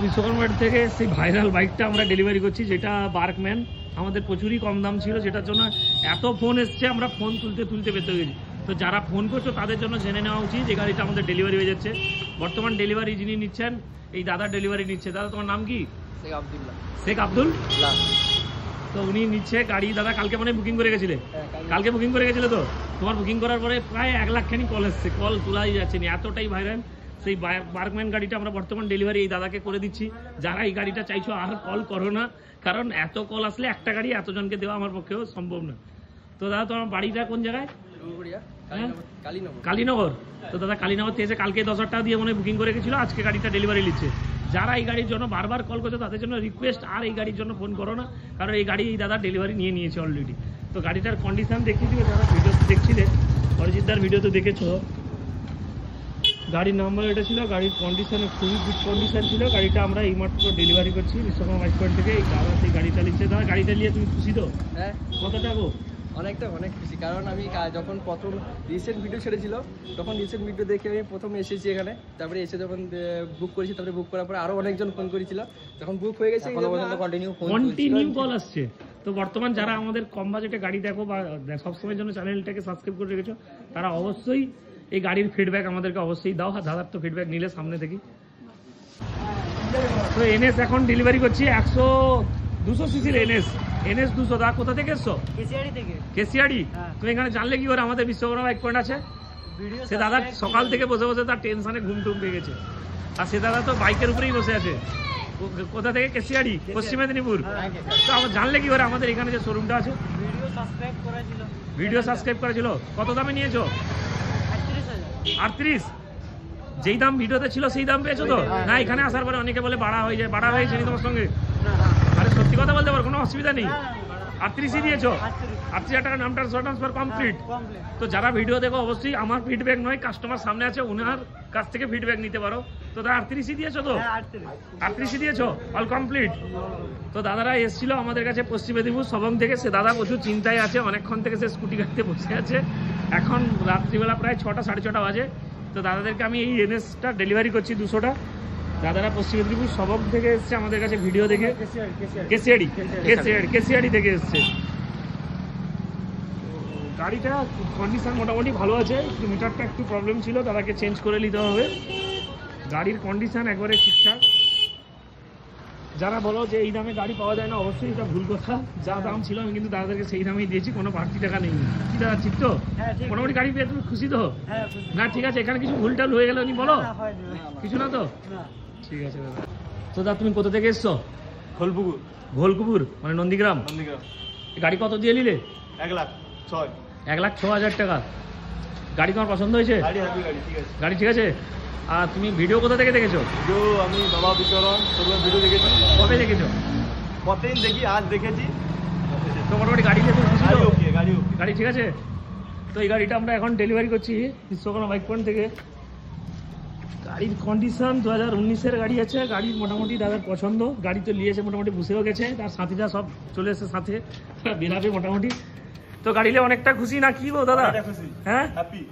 বিশ্বকর্মা থেকে সেই ভাইরাল বাইকটা আমরা ডেলিভারি করছি, যেটা বার্কম্যান। আমাদের প্রচুরই কম দাম ছিল, যেটার জন্য এত ফোন এসছে, আমরা ফোন তুলতে বেঁচে গেছি। তো যারা ফোন করছো তাদের জন্য জেনে নেওয়া উচিত যে গাড়িটা আমাদের ডেলিভারি হয়ে যাচ্ছে। বর্তমান ডেলিভারি যিনি নিচ্ছেন, এই দাদা ডেলিভারি নিচ্ছে। দাদা তোমার নাম কি? শেখ আব্দুল। তো উনি নিচ্ছে গাড়ি। দাদা কালকে মানে বুকিং করে গেছিলে? কালকে বুকিং করে গেছিলে। তো তোমার বুকিং করার পরে প্রায় 1 লাখ খানি কল এসছে, কল তোলাই যাচ্ছে না, এতটাই ভাইরাল। সেই বার্কম্যান গাড়িটা আমরা বর্তমান ডেলিভারি এই দাদাকে করে দিচ্ছি। যারা এই গাড়িটা চাইছো আর কল করো না, কারণ এত কল আসলে একটা গাড়ি এতজনকে দেওয়া আমার পক্ষেও সম্ভব না। তো দাদা তোমার বাড়িটা কোন জায়গায়? কালীনগর। তো দাদা কালীনগর থেকে কালকে 10,000 টাকা দিয়ে মনে বুকিং করে গেছিল, আজকে গাড়িটা ডেলিভারি নিচ্ছে। যারা এই গাড়ির জন্য বারবার কল করছো তাদের জন্য রিকোয়েস্ট, আর এই গাড়ির জন্য ফোন করো না, কারণ এই গাড়ি এই দাদা ডেলিভারি নিয়ে নিয়েছে অলরেডি। তো গাড়িটার কন্ডিশন দেখিয়ে দিবে, যারা ভিডিও দেখছিলে, অরিজিৎদার ভিডিও তো দেখেছো। গাড়ির নাম্বার এটা ছিল, গাড়ির কন্ডিশনে খুবই গুড কন্ডিশন ছিল। গাড়িটা আমরা এইমাত্র ডেলিভারি করছি বিশ্বকর্মা বাইক পয়েন্ট থেকে। এই দাদা সেই গাড়িটা নিচ্ছে। দাদা গাড়িটা নিয়ে তুমি খুশি তো? হ্যাঁ। কতটা গো? অনেক খুশি, কারণ আমি যখন প্রথম রিসেন্ট ভিডিও ছেড়েছিল তখন রিসেন্ট ভিডিও দেখে আমি প্রথম এসেছি এখানে। তারপরে এসে যখন বুক করেছি, তারপরে বুক করার পরে আরো অনেকজন ফোন করেছিল, যখন বুক হয়ে গেছে কন্টিনিউ কল আসছে। তো বর্তমান যারা আমাদের কম বাজেটে গাড়ি দেখো বা সবসময়ের জন্য চ্যানেলটাকে সাবস্ক্রাইব করে রেখেছো, তারা অবশ্যই এই গাড়ির ফিডব্যাক আমাদেরকে অবশ্যই দাও। দাদার তো ফিডব্যাক নিলে সামনে দেখি। তো এনএস এখন ডেলিভারি করছি 200 সিসির এনএস 200। দা কোথা থেকে এসছো? কেসিয়াড়ি। তুমি এখানে জানলে কি করে আমাদের বিশ্বকর্মা বাইক পয়েন্ট আছে? সে দাদা সকাল থেকে বসে বসে তার টেনশনে ঘুম পেয়ে গেছে, আর সে দাদা তো বাইকের উপরেই বসে আছে। কোথা থেকে? কেসিয়াড়ি, পশ্চিম মেদিনীপুর। তো আমার জানলে কি করে আমাদের এখানে যে শোরুমটা আছে? ভিডিও সাবস্ক্রাইব করেছিল। কত দামে নিয়েছো? 38। যেই দাম ভিডিওতে ছিল সেই দাম পেয়েছো তো? না এখানে আসার পরে অনেকে বলে বাড়া হয়ে যায়। বাড়া হয়েছে তোমার সঙ্গে? আরে সত্যি কথা বলতে পারো, কোনো অসুবিধা নেই। 38ই দিয়েছো। 38,000 টাকা নামটা ট্রান্সফার কমপ্লিট। তো যারা ভিডিও দেখো অবশ্যই আমার ফিডব্যাক নয়, কাস্টমার সামনে আছে, ওনার কাছ থেকে ফিডব্যাক নিতে পারো। তো দাদা 38ই দিয়েছো তো? 38ই দিয়েছো, অল কমপ্লিট। তো দাদারা এসেছিল আমাদের কাছে পশ্চিম মেদিনীপুর সবং থেকে। সে দাদা প্রচুর চিন্তায় আছে, অনেকক্ষণ থেকে সে স্কুটি গাড়িতে বসে আছে। এখন রাত্রিবেলা প্রায় 6টা 6:30 বাজে। তো দাদাদেরকে আমি এই এনএসটা ডেলিভারি করছি 200টা। দাদারা পশ্চিম মেদিনীপুর সবং থেকে এসছে আমাদের কাছে ভিডিও দেখে। কেসিয়াড়ি থেকে এসছে। গাড়িটা কন্ডিশন মোটামুটি ভালো আছে, মিটারটা একটু প্রবলেম ছিল, দাদাকে চেঞ্জ করে নিতে হবে। গাড়ির কন্ডিশন একবারে ঠিকঠাক। যারা বলো যে এই দামে গাড়ি পাওয়া যায় না, অবশ্যই এটা ভুল কথা। যা দাম ছিল আমি কিন্তু দাদাদেরকে সেই দামেই দিয়েছি, কোনো বাড়তি টাকা নেই। কি দাদা ঠিক তো? মোটামুটি গাড়ি পেয়ে তুমি খুশি তো? না ঠিক আছে, এখানে কিছু ভুলটাল হয়ে গেল নি বলো? কিছু না তো? ঠিক আছে দাদা। তো দাদা তুমি কোথা থেকে এসছো? ঘোলপুকুর মানে নন্দীগ্রাম। গাড়ি কত দিয়ে নিলে? 1,06,000 টাকা। গাড়ি তোমার পছন্দ হয়েছে? গাড়ি ঠিক আছে। আর তুমি ভিডিও কোথা থেকে দেখেছো? আমি বাবা বিচরণ ভিডিও দেখেছি। কবে দেখেছো? কতদিন দেখি, আজ দেখেছি। তো মোটামুটি গাড়ি নিয়ে তুমি খুশি তো? গাড়ি ঠিক আছে। তো এই গাড়িটা আমরা এখন ডেলিভারি করছি বিশ্বকর্মা বাইক পয়েন্ট থেকে। গাড়ির কন্ডিশন 2019-এর গাড়ি আছে। গাড়ির মোটামুটি দাদার পছন্দ। গাড়ি তো নিয়েছে, মোটামুটি বসেও গেছে, তার সাথীরা সব চলে এসেছে সাথে, বেরাবে মোটামুটি। তো গাড়ি নিয়ে অনেকটা খুশি না কি গো দাদা? খুশি। হ্যাঁ হ্যাপি।